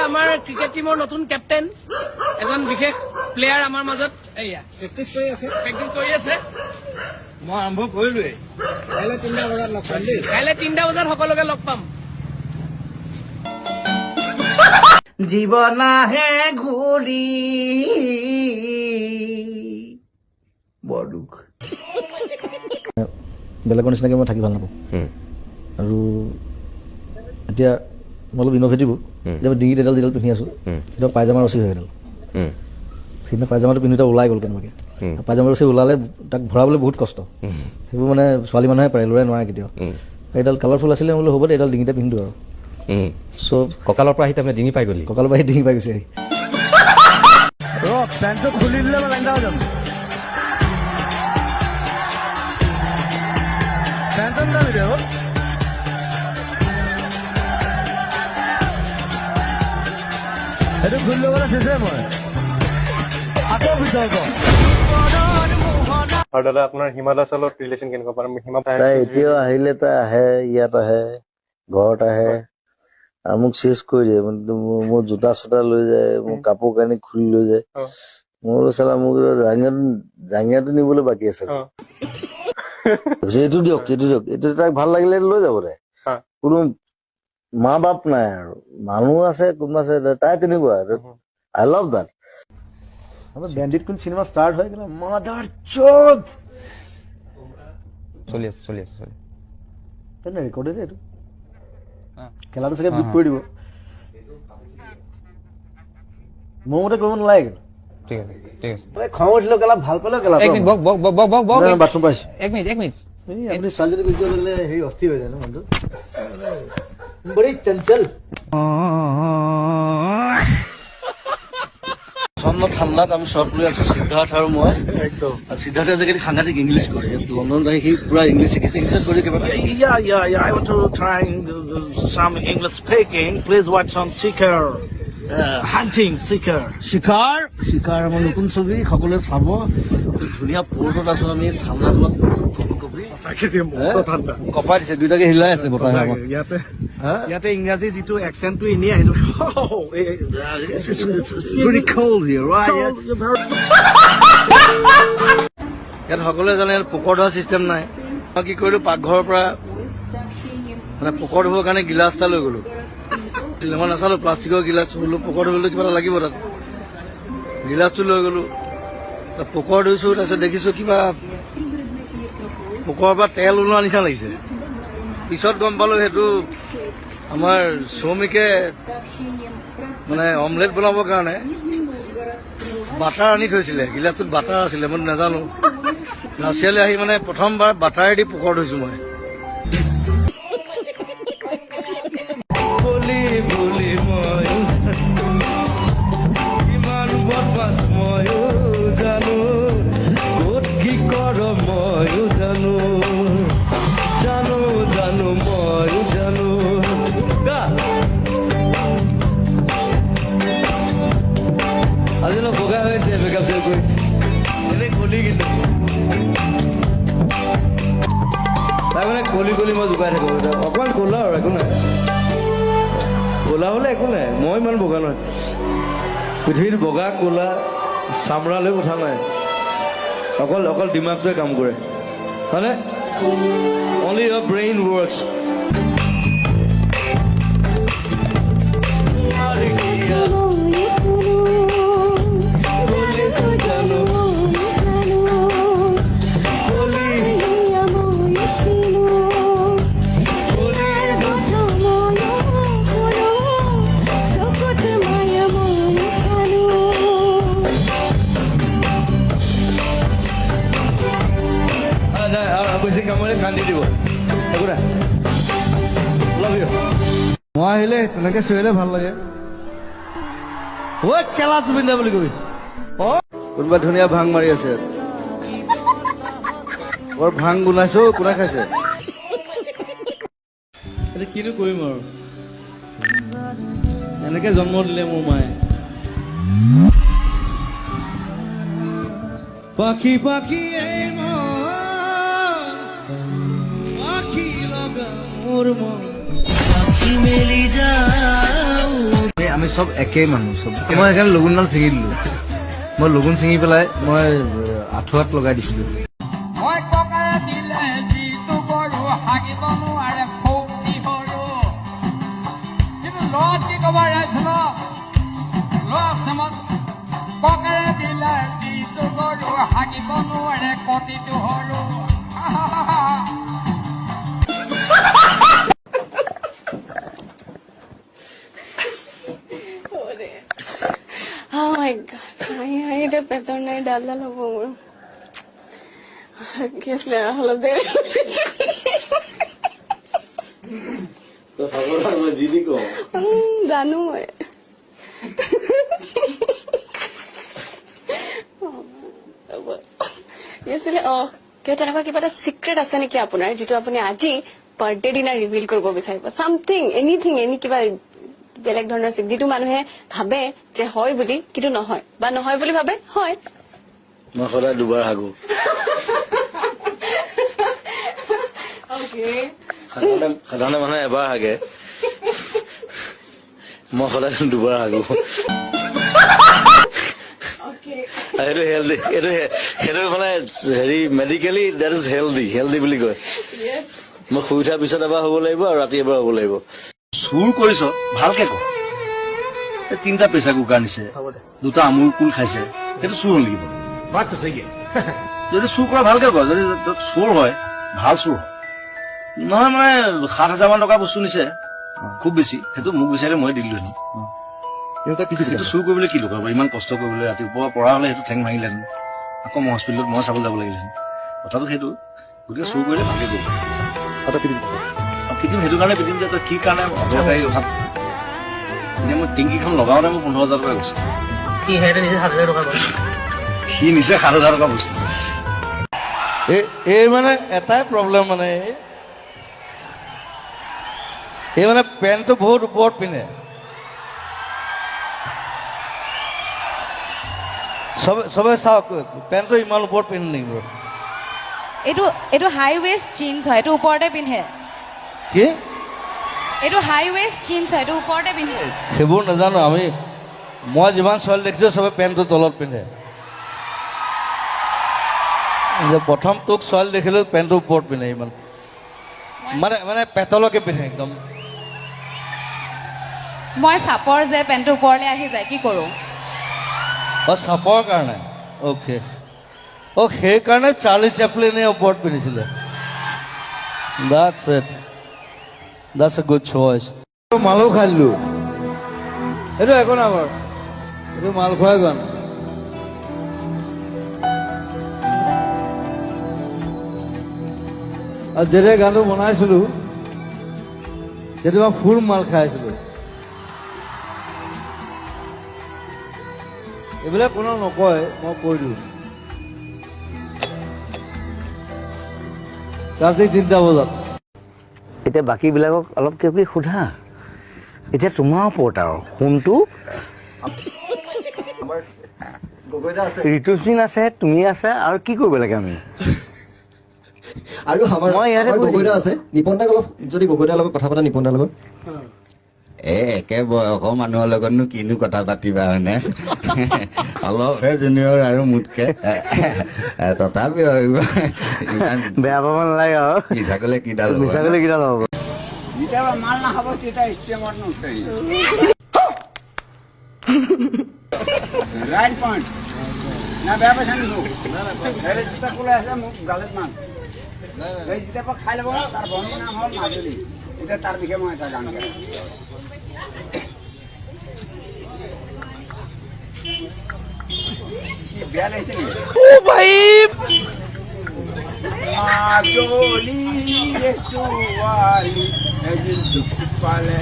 আমাৰ ক্ৰিকেট টিমৰ নতুন কেপ্টেইন এজন বিশেষ প্লেয়াৰ আমাৰ মাজত এয়া প্ৰেক্টিচ কৰি আছে মই আৰম্ভ কৰিলোৱে কাইলৈ 3টা বজাত লগ পাম দেই কাইলৈ 3টা বজাত সকলোকে লগ পাম জীৱন আহে ঘূৰি বৰ দুখ বেলেগৰ নিচিনাকৈ মই থাকি ভাল নাপাওঁ আৰু এতিয়া মই অলপ ইন'ভেটিভো এতিয়া ডিঙিত এডাল যিডাল পিন্ধি আছোঁ এতিয়া পায়জামা ৰচি হয় এডাল সেইদিনা পায়জামাটো পিন্ধোতে ওলাই গ'ল কেনেবাকৈ পায়জামা ৰচি ওলালে তাক ভৰাবলৈ বহুত কষ্ট সেইবোৰ মানে ছোৱালী মানুহে পাৰে ল'ৰাই নোৱাৰে কেতিয়াও এইডাল কালাৰফুল আছিলে বোলো হ'ব দে এইডাল ডিঙিতে পিন্ধো আৰু চ' কঁকালৰ পৰা আহি তাৰমানে ডিঙি পাই গ'লি কঁকালৰ পৰা আহি ডিঙি পাই গৈছে পেণ্টটো খুলি দিলে মই লাইন যাম পেণ্টত যাবি দে সেইটো খুলি ল'বলৈ চেষ্টা মই আকৌ ভিতৰত আৰু দাদা আপোনাৰ হিমা দাসৰ লগত ৰিলেশ্যন কেনেকুৱা পাম হিমা তাই এতিয়াও আহিলে তাই আহে ইয়াত আহে ঘৰত আহে আৰু মোক চেচ কৰি দিয়ে মোৰ জোতা চোতা লৈ যায় মোৰ কাপোৰ কানি খুলি লৈ যায় মোৰ চালা মোক জাঙিয়াটো নিবলৈ বাকী আছে এইটো দিয়ক এইটো তাক ভাল লাগিলে লৈ যাব দে কোনো মা বাপ নাই আৰু মানুহ আছে কোনোবা আছে তাই তেনেকুৱা আই লাভ দেট বেণ্ডিত কোন চিনেমা ষ্টাৰ্ট হয় কিন্তু মাদাৰ চোদ চলি আছে ৰেকৰ্ডে যে এইটো খেলাটো চাগে বুক কৰি দিব মোৰ মতে কৰিব নালাগে ঠিক আছে খং উঠিলেও কেলা ভাল পালেও কেলা এক মিনিট বক বাথৰুম পাইছো এক মিনিট আপুনি ছোৱালীজনী গুচি গ'লে হেৰি অস্থিৰ হৈ যায় ন মানুহটো বড়ি চঞ্চল ঠাণ্ডাত আমি শ্বৰ্ট লৈ আছো সিদ্ধাৰ্থ আৰু মই একদম সিদ্ধাৰ্থে আজিকালি সাংঘাতিক ইংলিছ কৰে লণ্ডনত আহি সি পুৰা ইংলিছ শিকিছে কৰি কিবা Yeah. I want to try some English speaking. Please watch on Seeker. Hunting Seeker. শিকাৰ আমাৰ নতুন ছবি সকলোৱে চাব ধুনীয়া পৰ্টত আছো আমি ঠাণ্ডা তোমাক কপাই দিছে দুইটাকে হিলাই আছে বতাহে আমাক ইয়াতে ইংৰাজী যিটো একচেণ্টটো এনেই আহিছে very cold here right ইয়াত সকলোৱে জানে পোকৰ ধোৱা চিষ্টেম নাই মই কি কৰিলো পাকঘৰৰ পৰা মানে পোকৰ ধুবৰ কাৰণে গিলাচ এটা লৈ গ'লো মই নাচালো প্লাষ্টিকৰ গিলাচ বোলো পোকৰ ধুবলৈ কিবা এটা লাগিব তাত গিলাচটো লৈ গ'লো পোকৰ ধুইছো তাৰপিছত দেখিছো কিবা পোকৰ পৰা তেল ওলোৱা নিচিনা লাগিছে পিছত গম পালো সেইটো আমাৰ শ্ৰমিকে মানে অমলেট বনাবৰ কাৰণে বাটাৰ আনি থৈছিলে গিলাচটোত বাটাৰ আছিলে মই নাজানো ৰাছিয়ালৈ আহি মানে প্ৰথমবাৰ বাটাৰেদি পোকৰ ধুইছো মই আজি অলপ বগা হৈছে মেকআপ চেক কৰি এনেই কলি কিন্তু তাৰ মানে কলি মই জোকাই থাকো অকণমান ক'লা আৰু একো নাই ক'লা হ'লে একো নাই মই ইমান বগা নহয় পৃথিৱীত বগা ক'লা চামৰালৈ কথা নাই অকল দিমাগটোৱে কাম কৰে হয়নে অনলি ইয়ৰ ব্ৰেইন ৱৰ্কছ কামৰে কান্দি দিব একো নাই মই আহিলে তেনেকে চিঞৰিলে ভাল লাগে কেলা জুবিন দা বুলি কবি কোনোবা ধুনীয়া ভাং মাৰি আছে বৰ ভাং গুনাইছো কোনে খাইছে কিনো কৰিম আৰু এনেকে জন্ম দিলে মোৰ মায়ে পাখি পাখি আমি আমি চব একেই মানুহ চব। মই সেইকাৰণে লগুণডাল ছিঙি দিলোঁ। মই লগুণ ছিঙি পেলাই মই আঁঠুৱাত লগাই দিছিলোঁ। মই ককাৰে দিলে যিটো গৰু হাগিব নোৱাৰে শক্তি সৰু কিন্তু লত কি ক'ব ৰাইছিল ককাৰে দিলে যিটো গৰু হাগিব নোৱাৰে কটিটো সৰু Oh my god. Ay, de petor na idala lo po. Guess lera holo de. তো ভাগৰ মই যি দি কওঁ জানো মই। Yesterday, তেনেকুৱা কিবা এটা চিক্ৰেট আছে নেকি আপোনাৰ যিটো আপুনি আজি বাৰ্থডে দিনা ৰিভিল কৰিব বিচাৰিব সামথিং এনিথিং এনি কিবা বেলেগ ধৰণৰ যিটো মানুহে ভাবে যে হয় বুলি কিন্তু নহয় বা নহয় বুলি ভাবে হয় মই সদায় দুবাৰ হাগো সাধাৰণতে মানুহে এবাৰ হাগে মই সদায় দুবাৰ হাগো এইটো হেল্ডি সেইটো মানে হেৰি মেডিকেলি দেট ইজ হেল্ডি বুলি কয় মই শুই উঠাৰ পিছত এবাৰ হ'ব লাগিব আৰু ৰাতি এবাৰ হ'ব লাগিব চুৰ কৰিছ ভালকে ক তিনিটা প্ৰেচাৰ কুকাৰ নিছে দুটা আমুল কুল খাইছে সেইটো চুৰ হ'ল নেকি যদি চুৰ কৰা ভালকে ক যদি চুৰ হয় ভাল চুৰ হয় নহয় মানে 7,000 মান টকা বস্তু নিছে খুব বেছি সেইটো মোক বিচাৰিলে মই দিলো সেইটো চুৰ কৰিবলৈ কি দৰকাৰ ইমান কষ্ট কৰিবলৈ ৰাতিপুৱা পঢ়া হলে সেইটো ঠেং ভাঙিলে আকৌ মই হস্পিটেলত মই চাবলৈ যাব লাগিছিল কথাটো সেইটো গতিকে চুৰ কৰিলে ভালকে কৰিব পিটিম সেইটো কাৰণে পিটিম যে তই কি কাৰণে অদৰকাৰী কথা এতিয়া মই টিংকিখন লগাওঁতে মোৰ 15,000 টকা গৈছে সি নিচে 7,000 টকা বস্তু এই মানে এটাই প্ৰব্লেম মানে এই মানে পেণ্টটো বহুত ওপৰত পিন্ধে চবে চাওক পেণ্টটো ইমান ওপৰত পিন্ধে নেকি এইটো হাই ৱেষ্ট জিন্স হয় এইটো ওপৰতে পিন্ধে কি এইটো হাই ৱেষ্ট জিন্স হয় এইটো ওপৰতে পিন্ধে সেইবোৰ নাজানো মই যিমান ছোৱালী দেখিছো চবে পেণ্টটো তলত পিন্ধে প্ৰথম তোক ছোৱালী দেখিলো পেণ্টটো ওপৰত পিন্ধে ইমান মানে পেটলৈকে পিন্ধে একদম মই চাপৰ যে পেণ্টটো ওপৰলৈ আহি যায় কি কৰো চাপৰ কাৰণে অ'কে সেইকাৰণে চাৰ্লি চেপলিনে ওপৰত পিন্ধিছিলে That's a good choice. মালো খাই দিলো এইটো একো না বাৰু এইটো মাল খোৱাই গান আৰু যেতিয়া গানটো বনাইছিলো তেতিয়া মই ফুল মাল খাইছিলো এইবিলাক কোনো নকয় মই কৈ দিওঁ ৰাতি 3টা বজাত এতিয়া বাকীবিলাকক অলপ কিবা কিবি সোধা এতিয়া তোমাৰ ওপৰত আৰু কোনটো ঋতুসিন আছে তুমি আছে আৰু কি কৰিব লাগে আমি আৰু আমাৰ গগৈদা আছে নিপনদাক অলপ যদি গগৈদাৰ লগত কথা পাতা নিপনদাৰ লগত একে বয়সৰ মানুহৰ লগতনো কিনো কথা পাতিবা হয়নে অলপহে জুনিয়ৰ আৰু মোতকে তথাপিও বেয়া পাব নালাগে আৰু মিছা কলে কিডাল হ'ব যেতিয়া মাল নাখাব তেতিয়া ষ্টেমত নুঠেই ৰাইট পইণ্ট না বেয়া পাইছা নিছো যেতিয়া ক'লে আছে মোক গালত মান যেতিয়া পৰা খাই ল'ব তাৰ বন্ধুৰ নাম হ'ল মাজুলী এতিয়া তাৰ বিষয়ে মই এটা গান গাই বেয়া লাগিছে নেকি মাজুলী ছোৱালী এদিন দুখ পালে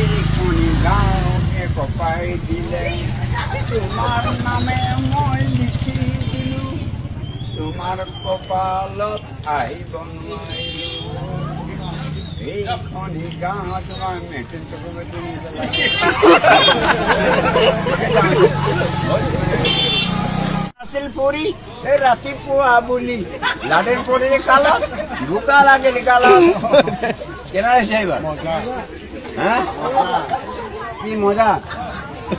এইখনি গাঁৱে কপাই দিলে তোমাৰ নামে মই লিখি দিলো তোমাৰ কপালত আহিব নোৱাৰিলো এইখনি গাঁৱত মই মেট্ৰিক আছিল পৰি এই ৰাতিপুৱা বুলি লাডেৰ পৰি কালত বোকা লাগিল কালত কেনে আহিছে এইবাৰ হা কি মজা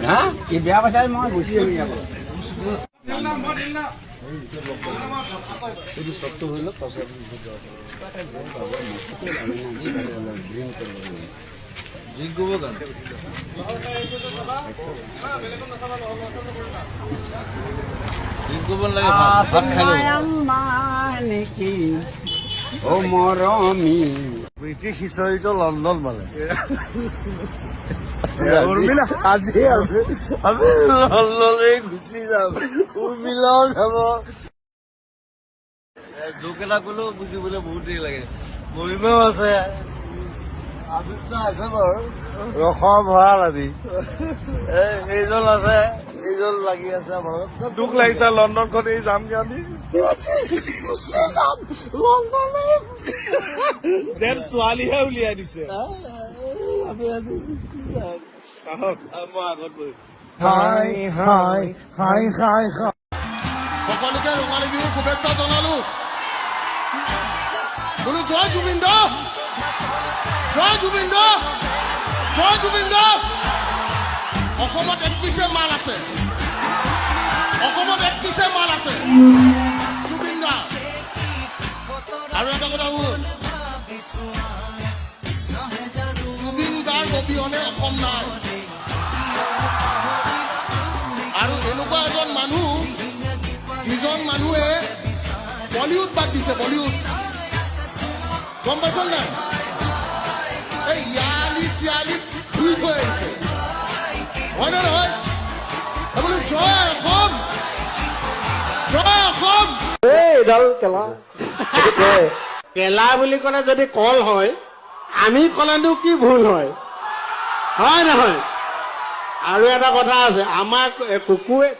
হা কি বেয়া পাইছা মই গুচি যাম ইয়াৰ পৰা নেকি ও মৰমী ব্ৰিটিছ হিষ্টৰীটো লণ্ডন মানে আজি আছে আমি লণ্ডনলৈ গুচি যাম উৰ্মিলাও যাব জোক এটা ক'লেও বুজিবলৈ বহুত দেৰি লাগে মহিমাও আছে আদিত্য আছে বাৰু ৰসৰ ভঁৰাল আদি এইজন আছে এইজন লাগি আছে আমাৰ দুখ লাগিছে লণ্ডনখন এই যামগে আমি যেন ছোৱালীহে উলিয়াই দিছে আমি আজি মই আগত বহি হাই হাই হাই হাই হাই সকলোকে ৰঙালী বিহুৰ শুভেচ্ছা জনালো বোলো জয় জুবিন দা জয় জুবিন দা জয় জুবিন দা অসমত 31 মাল আছে অসমত 31 মাল আছে জুবিন দা আৰু এটা কথা হ'ল জুবিন দাৰ অবিহনে অসম নাই আৰু এনেকুৱা এজন মানুহ যিজন মানুহে বলিউড বাদ দিছে বলিউড গম পাইছ নাই এই ইয়ালি চিয়ালি ঘূৰি গৈ আহিছে হয় নে নহয় বোলো জয় অসম জয় অসম এইডাল কেলা কেলা বুলি ক'লে যদি কল হয় আমি ক'লেনো কি ভুল হয় হয় নহয় আৰু এটা কথা আছে আমাৰ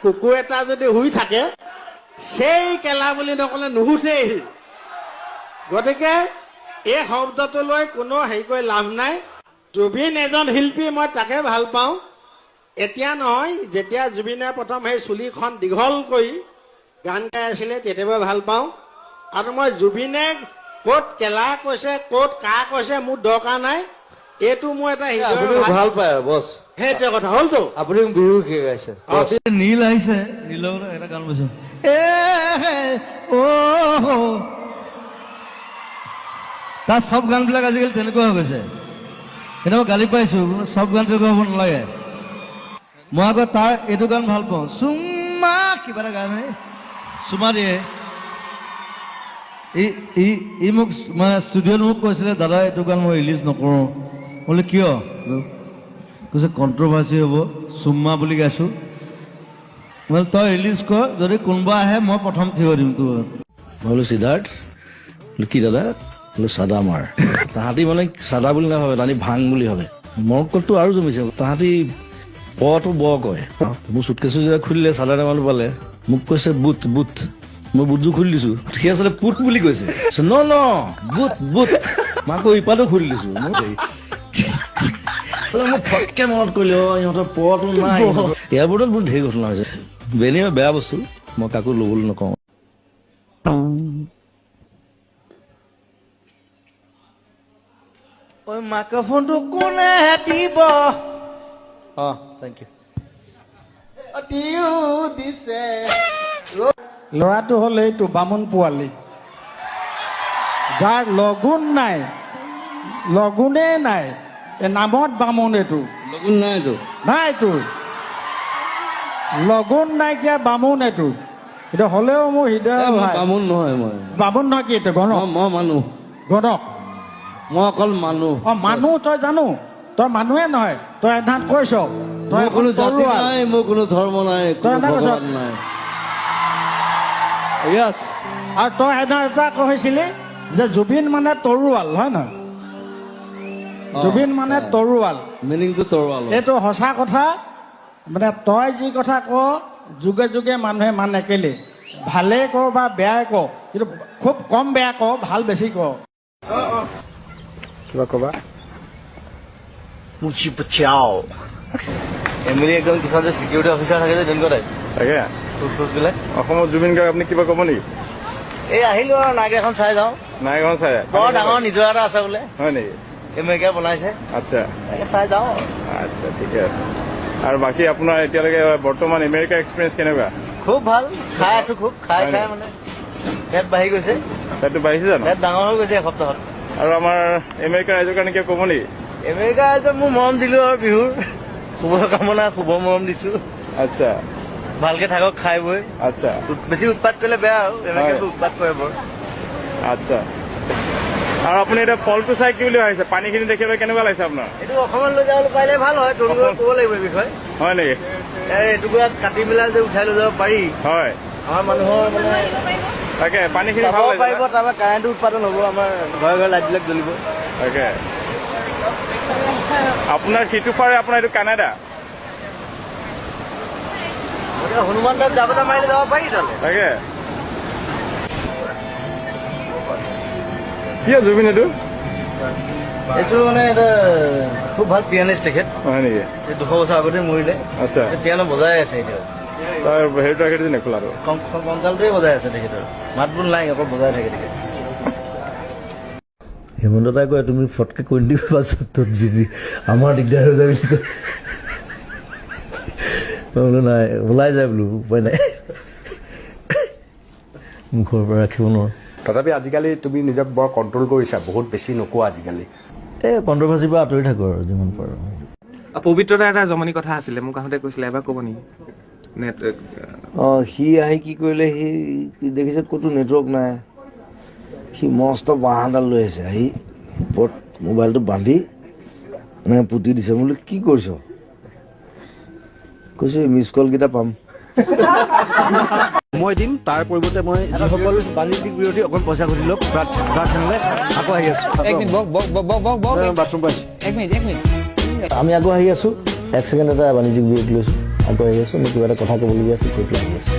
কুকুৰ এটা যদি শুই থাকে সেই কেলা বুলি নক'লে নুশুঠেই গতিকে এই শব্দটো লৈ কোনো হেৰি কৰি লাভ নাই জুবিন এজন শিল্পী মই তাকে ভাল পাওঁ এতিয়া নহয় যেতিয়া জুবিনে প্ৰথম সেই চুলিখন দীঘল কৰি গান গাই আছিলে তেতিয়াবা ভাল পাওঁ আৰু মই জুবিনে ক'ত কেলা কৈছে ক'ত কা কৈছে মোৰ দৰকাৰ নাই এইটো মোৰ এটা ভাল পায় আৰু বছ সেইটোৱে কথা হ'লতো আপুনি বিহু শিকাইছে নীল আহিছে নীলৰ এটা গান বৈছো তাৰ চব গানবিলাক আজিকালি তেনেকুৱা হৈ গৈছে কেতিয়াবা গালি পাইছো চব গান তেনেকুৱা হ'ব নালাগে মই আকৌ তাৰ এইটো গান ভাল পাওঁ চুমা কিবা এটা গান চুমা দিয়ে ই মোক মানে ষ্টুডিঅ'ত মোক কৈছিলে দাদা এইটো গান মই ৰিলিজ নকৰোঁ বোলে কিয় কৈছে কণ্ট্ৰভাৰ্চি হ'ব চুম্মা বুলি গাইছো বোলে তই ৰিলিজ কৰ যদি কোনোবা আহে মই প্ৰথম থিয় দিম তোৰ মই বোলো সিদ্ধাৰ্থ বোলো কি দাদা বোলো চাদা মাৰ তাহাঁতি মানে চাদা বুলি নাভাবে তাহাঁতি ভাং বুলি ভাবে মৰকলটো আৰু জমিছে তাহাঁতি পটো ব কয় মোৰ চুটকেছো যেতিয়া খুলিলে চাদা টেমাটো পালে মোক কৈছে বুট বুট মই বুটযোৰ খুলি দিছো সি আচলতে পুট বুলি কৈছে ন ন বুট বুট মই আকৌ ইপাতো খুলি দিছো মই ফটকে মনত কৰিলো ইহঁতৰ পটো নাই এয়াৰপৰ্টত বহুত ঢেৰ ঘটনা হৈছে বেনিয়ে বেয়া বস্তু মই কাকো ল'বলৈ নকওঁ মাইক্ৰফোনটো কোনে দিব থেংক ইউ দিছে ল'ৰাটো হ'ল এইটো বামুণ পোৱালি যাৰ লগুণ নাই লগুণেই নাই নামত বামুণ এইটো লগুণ নাইতো নাইতো লগুণ নাইকিয়া বামুণ এইটো এতিয়া হ'লেও মোৰ হৃদয় বামুণ নহয় মই বামুণ নহয় কি এইটো গণক মই মানুহ গণক মই অকল মানুহ মানুহ তই জানো তই মানুহে নহয় তই এধান কৈছ তই কোনো জাতি নাই মোৰ কোনো ধৰ্ম নাই কোনো ভগৱান নাই য়েছ আৰু তই এধান এটা কৈছিলি যে জুবিন মানে তৰোৱাল হয় নহয় জুবিন মানে তৰোৱাল মিনিংটো তৰোৱাল এইটো সঁচা কথা মানে তই যি কথা ক যুগে যুগে মানুহে মানে কেলে ভালে ক বা বেয়াই ক কিন্তু খুব কম বেয়া ক ভাল বেছি ক কিবা কবা মুচি পচাও এমএলএ একদম কিছুমান যে চিকিউৰিটি অফিচাৰ থাকে যে তেনেকুৱা টাইপ তাকে বিলাক অসমত জুবিন গাৰ্গ আপুনি কিবা ক'ব নেকি এই আহিলো আৰু নাগ এখন চাই যাওঁ নাইখন চাই বৰ ডাঙৰ নিজৰ এটা আছে বোলে হয় নেকি আমেৰিকা বনাইছে আচ্ছা তাকে চাই যাওঁ আচ্ছা ঠিকে আছে আৰু বাকী আপোনাৰ এতিয়ালৈকে বৰ্তমান আমেৰিকা এক্সপিৰিয়েঞ্চ কেনেকুৱা খুব ভাল খাই আছো খুব খাই মানে পেট বাঢ়ি গৈছে পেটটো বাঢ়িছে জানো পেট ডাঙৰ হৈ গৈছে এসপ্তাহত আৰু আমাৰ আমেৰিকা ৰাইজৰ কাৰণে কিবা ক'ব নেকি আমেৰিকা ৰাইজক মোৰ মৰম দিলো আৰু বিহুৰ শুভকামনা শুভ মৰম দিছো আচ্ছা ভালকে থাকক খাই বৈ আচ্ছা বেছি উৎপাত কৰিলে বেয়া আৰু আমেৰিকাটো উৎপাত কৰে বৰ আচ্ছা আৰু আপুনি এতিয়া ফলটো চাই কি বুলি ভাবিছে পানীখিনি দেখিবলৈ কেনেকুৱা লাগিছে আপোনাৰ এইটো অসমত লৈ যাবলৈ পাৰিলে ভাল হয় তৰুণক ক'ব লাগিব এই বিষয়ে হয় নেকি এইটুকুৰা কাটি পেলাই যে উঠাই লৈ যাব পাৰি হয় আমাৰ মানুহৰ মানে তাকে পানীখিনি চাব ভাল পাৰিব লাগিছে তাৰপৰা কাৰেণ্টৰ উৎপাদন হ'ব আমাৰ ঘৰে ঘৰে লাইটবিলাক জ্বলিব তাকে আপোনাৰ সিটো পাৰে আপোনাৰ এইটো কানাডা গতিকে হনুমান দাস জাবতা মাৰিলে যাব পাৰি তালৈ তাকে কি জুবিন এইটো এইটো মানে এটা খুব ভাল পিয়ানিষ্ট তেখেত হয় নেকি 200 বছৰ আগতে মৰিলে আচ্ছা পিয়ানো বজাই আছে এতিয়া তাৰ হেৰিটো ৰাখি নেখোলাটো কংকালটোৱে বজাই আছে তেখেতৰ মাত বোল নাই অকল বজাই থাকে তেখেত হেমন্ত দাই কয় তুমি ফটকে কৈ দিবা পাছত যদি আমাৰ দিগদাৰ হৈ যায় বুলি কয় মই বোলো নাই ওলাই যায় বোলো উপায় নাই মুখৰ পৰা ৰাখিব নোৱাৰো তথাপি আজিকালি তুমি নিজক বৰ কণ্ট্ৰল কৰিছা বহুত বেছি নোকোৱা আজিকালি এই কণ্ট্ৰভাৰ্চিৰ পৰা আঁতৰি থাকো আৰু যিমান পাৰো পবিত্ৰতা এটা জমনি কথা আছিলে মোক আহোঁতে কৈছিলে এবাৰ ক'ব নেকি সি আহি কি কৰিলে সি দেখিছে ক'তো নেটৱৰ্ক নাই সি মস্ত বাঁহ এডাল লৈ আহিছে আহি ওপৰত মোবাইলটো বান্ধি এনেকৈ পুতি দিছে মই বোলো কি কৰিছ কৈছো মিছ কল কেইটা পাম মই দিম তাৰ পৰিৱৰ্তে মই যিসকল বাণিজ্যিক বিৰোধী অকল পইচা ঘটি লওক চেনেলে আকৌ আহি আছো বাথৰুম পাইছো আমি আকৌ আহি আছো 1 ছেকেণ্ড এটা বাণিজ্যিক বিৰোধী লৈছো আকৌ আহি আছো মোক কিবা এটা কথা ক'বলগীয়া আছে কৈ পেলাই আহি আছো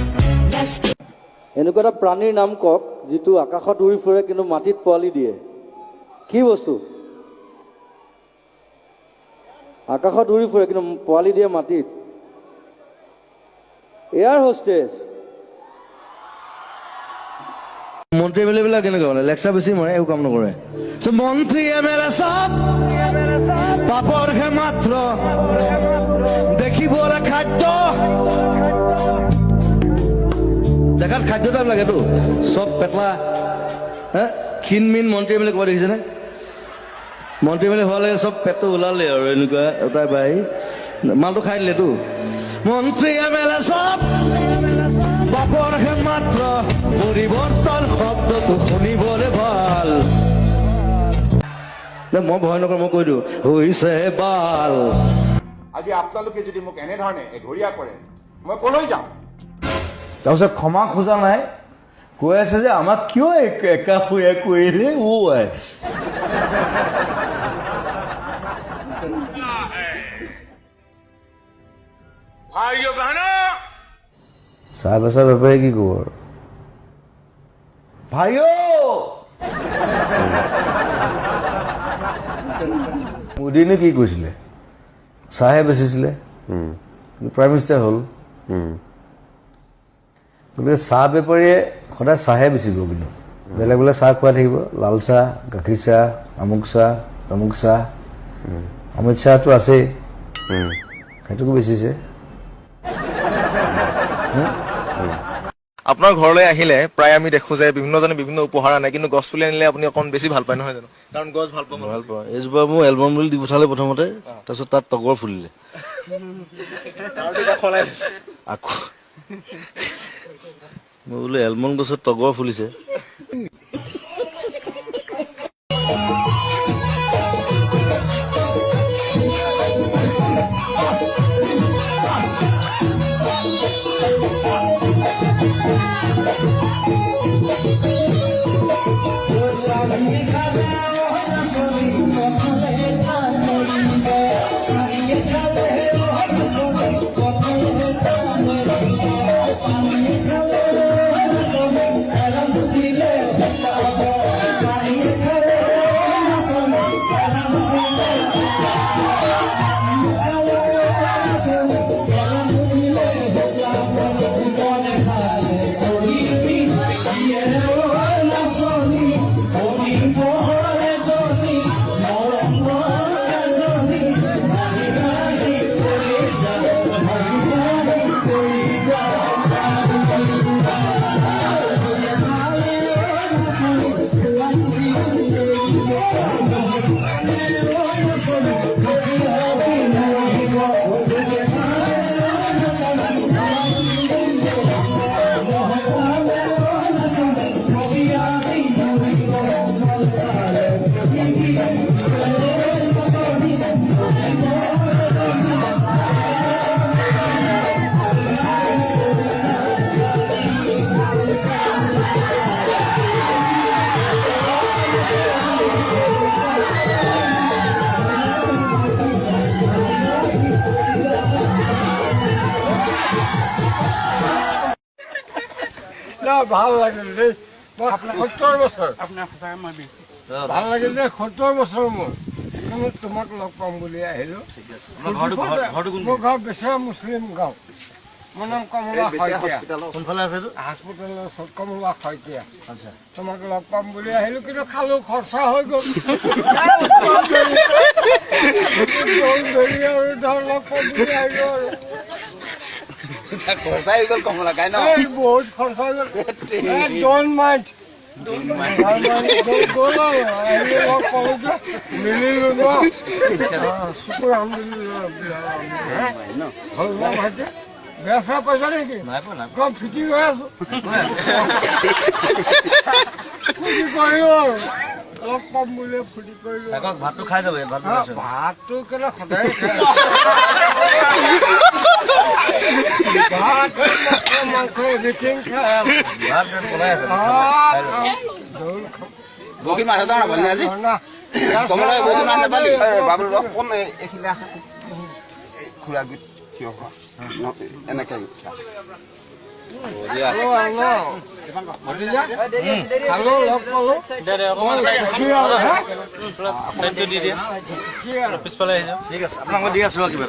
এনেকুৱা এটা প্ৰাণীৰ নাম কওক যিটো আকাশত উৰি ফুৰে কিন্তু মাটিত পোৱালি দিয়ে কি বস্তু আকাশত উৰি ফুৰে কিন্তু পোৱালি দিয়ে মাটিত এয়াৰ হোষ্টেছ মন্ত্ৰী এম এল এ বিলাক কেনেকুৱা মানে লেকচাৰ বেছি মাৰে একো কাম নকৰে মন্ত্ৰী এম এল এ চব পাপৰহে মাত্ৰ দেখিবলৈ খাদ্য দেখাত খাদ্য টাইপ লাগেতো চব পেটলা ক্ষীণমিন মন্ত্ৰী এম এল এ ক'ব দেখিছেনে মন্ত্ৰী এম এল এ হোৱালে চব পেটটো ওলালে আৰু এনেকুৱা এটাই বাই মালটো খাই দিলেতো মন্ত্ৰী এম এল এ চব বাপৰহে মাত্ৰ পৰিৱৰ্তন শব্দটো শুনিবলৈ ভাল মই ভয় নকৰোঁ মই কৈ দিওঁ হৈছে বাল আজি আপোনালোকে যদি মোক এনেধৰণে এঘৰীয়া কৰে মই কলৈ যাম তাৰপিছত ক্ষমা খোজা নাই কৈ আছে যে আমাক কিয় একা শুয়া কৰিলে চাহ বেচা বেপাৰী কি কব আৰু ভাইও মোদীনে কি কৈছিলে চাহে বেচিছিলে প্ৰাইম মিনিষ্টাৰ হ'ল গতিকে চাহ বেপাৰীয়ে সদায় চাহে বেচিব কিন্তু বেলেগ বেলেগ চাহ খুৱাই থাকিব লাল চাহ গাখীৰ চাহ আমুক চাহ তামুক চাহ অমিত শ্বাহটো আছেই সেইটোকো বেচিছে আপোনাৰ ঘৰলৈ আহিলে প্ৰায় আমি দেখো যে বিভিন্নজনে বিভিন্ন উপহাৰ আনে কিন্তু গছ পুলি আনিলে আপুনি অকণ বেছি ভাল পায় নহয় জানো কাৰণ গছ ভাল পাওঁ ভাল পাওঁ এইজোপা মোৰ এলবাম বুলি দি পঠালে প্ৰথমতে তাৰপিছত তাত তগৰ ফুলিলে আকৌ মই বোলো এলমন গছত তগৰ ফুলিছে ভাল লাগিল দেই 70 বছৰ আপোনাৰ সঁচাকৈ মই ভাল লাগিল দেই 70 বছৰ মোৰ কিন্তু তোমাক লগ পাম বুলি আহিলো মোৰ ঘৰ বেচেৰা মুছলিম গাঁও মোৰ নাম কমলা শইকীয়া কোনফালে আছে এইটো হস্পিটেলৰ ওচৰত কমলা শইকীয়া আচ্ছা তোমাক লগ পাম বুলি আহিলো কিন্তু খালো খৰচা হৈ গ'ল আৰু ধৰ লগ পাম বুলি আহিলো আৰু খৰচাই হৈ গ'ল কমলা খাই ন বহুত খৰচা হৈ গ'ল ডোন্ট মাইণ্ড মিলিলো ন শুকুৰ আলহামদুলিল্লাহ বেচা পইচা নেকি কম ফিটিং হৈ আছো ফুটি কৰিলো আৰু অলপ কম বুলি ফুটি কৰিলো ভাতটো খাই যাব ভাতটো কেলে সদায় খাই ভাত মাংস এভৰিথিং খাই বগী মাছ এটা নাপালি আজি কমলা বগী মাছ নাপালি বাবুল ৰস কোন এইখিনি আহা খুৰা গুট থিয় হোৱা এনেকে খালো লগ পালো পিছফালে আহি যাওক ঠিক আছে আপোনাক মই দি আছো কিবা